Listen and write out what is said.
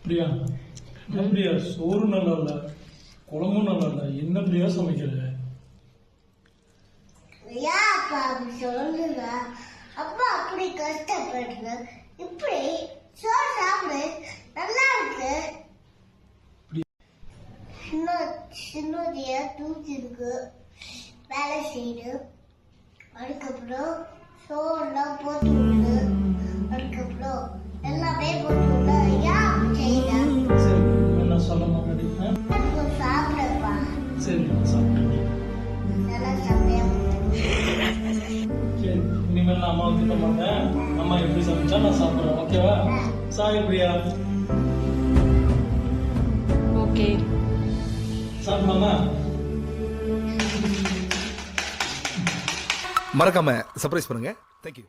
பிரியா பிரியா சோறு நல்லா இல்ல, குழம்பும் நல்லா இல்ல, என்ன பிரியா சமைக்கிற? அப்பா அப்படி சொல்லுங்க. அப்பா அப்படி கஷ்டப்படுற, இப்படி சோறு சாப்பிடு, நல்லா இருக்கு. சின்னதிய தூக்கி இருக்கு, வேலை செய்யுது. அதுக்கப்புறம் சோறுலாம் போட்டு விடு, அதுக்கப்புறம் எல்லாமே போட்டு விடு. ஏன் செய்யலாம்? சரி, நான் சொல்ல மாட்டேன். சாப்பிடப்பா. சரி, சாப்பிட்டு. நல்லா சமையா. சரி, இனிமேல் நான் அம்மாவை திட்ட மாட்டேன். அம்மா எப்படி சமைச்சா நான் சாப்பிட்றேன். ஓகேவா? சாய் பிரியா. ஓகே. சாப்பிடலாமா? மறக்காம சர்ப்ரைஸ் பண்ணுங்க. தேங்க்யூ.